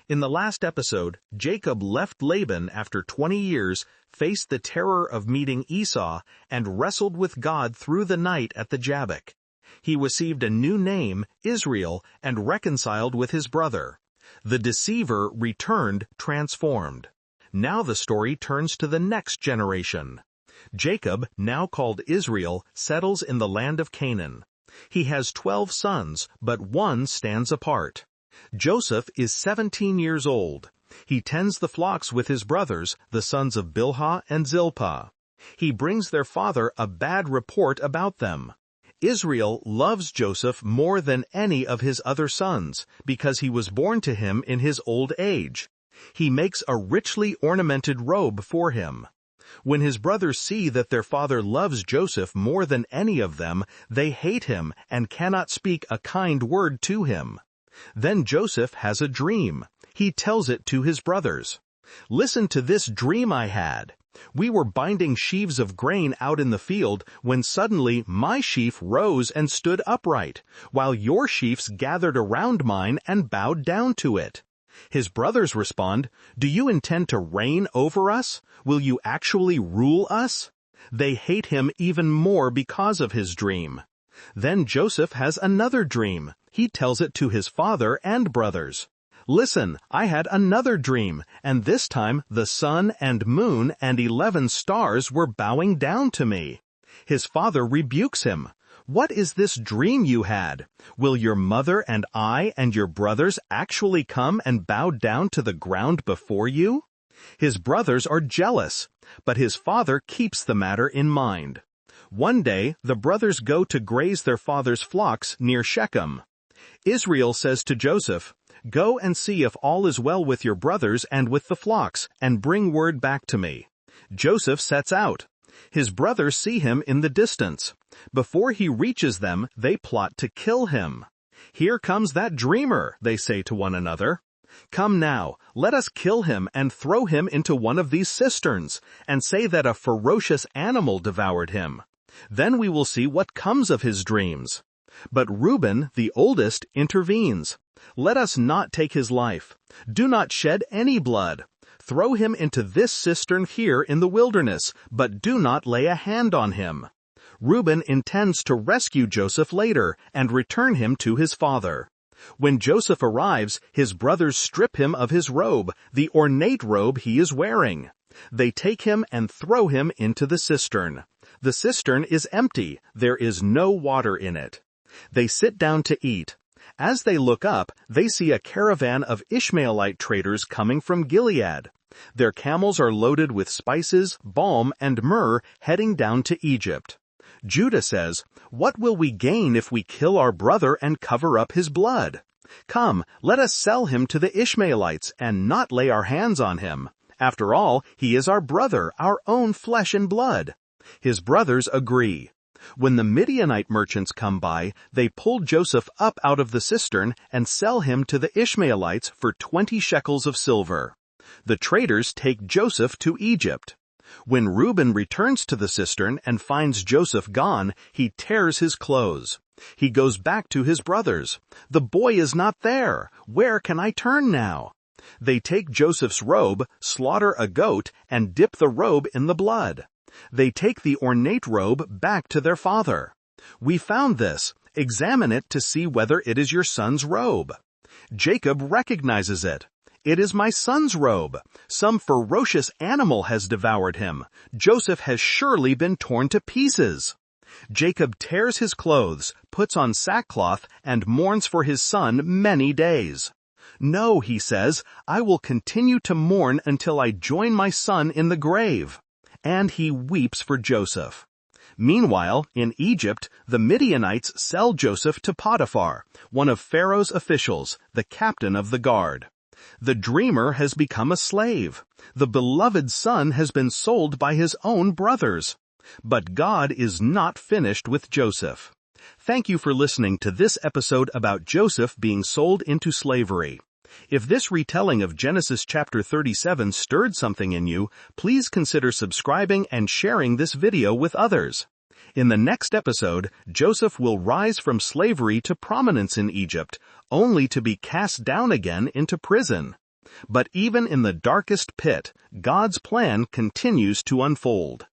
In the last episode, Jacob left Laban after 20 years, faced the terror of meeting Esau, and wrestled with God through the night at the Jabbok. He received a new name, Israel, and reconciled with his brother. The deceiver returned transformed. Now the story turns to the next generation. Jacob, now called Israel, settles in the land of Canaan. He has 12 sons, but one stands apart. Joseph is 17 years old. He tends the flocks with his brothers, the sons of Bilhah and Zilpah. He brings their father a bad report about them. Israel loves Joseph more than any of his other sons, because he was born to him in his old age. He makes a richly ornamented robe for him. When his brothers see that their father loves Joseph more than any of them, they hate him and cannot speak a kind word to him. Then Joseph has a dream. He tells it to his brothers. "Listen to this dream I had. We were binding sheaves of grain out in the field when suddenly my sheaf rose and stood upright, while your sheaves gathered around mine and bowed down to it." His brothers respond, "Do you intend to reign over us? Will you actually rule us?" They hate him even more because of his dream. Then Joseph has another dream. He tells it to his father and brothers. "Listen, I had another dream, and this time the sun and moon and 11 stars were bowing down to me." His father rebukes him. "What is this dream you had? Will your mother and I and your brothers actually come and bow down to the ground before you?" His brothers are jealous, but his father keeps the matter in mind. One day, the brothers go to graze their father's flocks near Shechem. Israel says to Joseph, "Go and see if all is well with your brothers and with the flocks, and bring word back to me." Joseph sets out. His brothers see him in the distance. Before he reaches them, they plot to kill him. "Here comes that dreamer," they say to one another. "Come now, let us kill him and throw him into one of these cisterns, and say that a ferocious animal devoured him. Then we will see what comes of his dreams." But Reuben, the oldest, intervenes. "Let us not take his life. Do not shed any blood. Throw him into this cistern here in the wilderness, but do not lay a hand on him." Reuben intends to rescue Joseph later and return him to his father. When Joseph arrives, his brothers strip him of his robe, the ornate robe he is wearing. They take him and throw him into the cistern. The cistern is empty. There is no water in it. They sit down to eat. As they look up, they see a caravan of Ishmaelite traders coming from Gilead. Their camels are loaded with spices, balm, and myrrh, heading down to Egypt. Judah says, "What will we gain if we kill our brother and cover up his blood? Come, let us sell him to the Ishmaelites and not lay our hands on him. After all, he is our brother, our own flesh and blood." His brothers agree. When the Midianite merchants come by, they pull Joseph up out of the cistern and sell him to the Ishmaelites for 20 shekels of silver. The traders take Joseph to Egypt. When Reuben returns to the cistern and finds Joseph gone, he tears his clothes. He goes back to his brothers. "The boy is not there. Where can I turn now?" They take Joseph's robe, slaughter a goat, and dip the robe in the blood. They take the ornate robe back to their father. "We found this. Examine it to see whether it is your son's robe." Jacob recognizes it. "It is my son's robe. Some ferocious animal has devoured him. Joseph has surely been torn to pieces." Jacob tears his clothes, puts on sackcloth, and mourns for his son many days. "No," he says, "I will continue to mourn until I join my son in the grave." And he weeps for Joseph. Meanwhile, in Egypt, the Midianites sell Joseph to Potiphar, one of Pharaoh's officials, the captain of the guard. The dreamer has become a slave. The beloved son has been sold by his own brothers. But God is not finished with Joseph. Thank you for listening to this episode about Joseph being sold into slavery. If this retelling of Genesis chapter 37 stirred something in you, please consider subscribing and sharing this video with others. In the next episode, Joseph will rise from slavery to prominence in Egypt, only to be cast down again into prison. But even in the darkest pit, God's plan continues to unfold.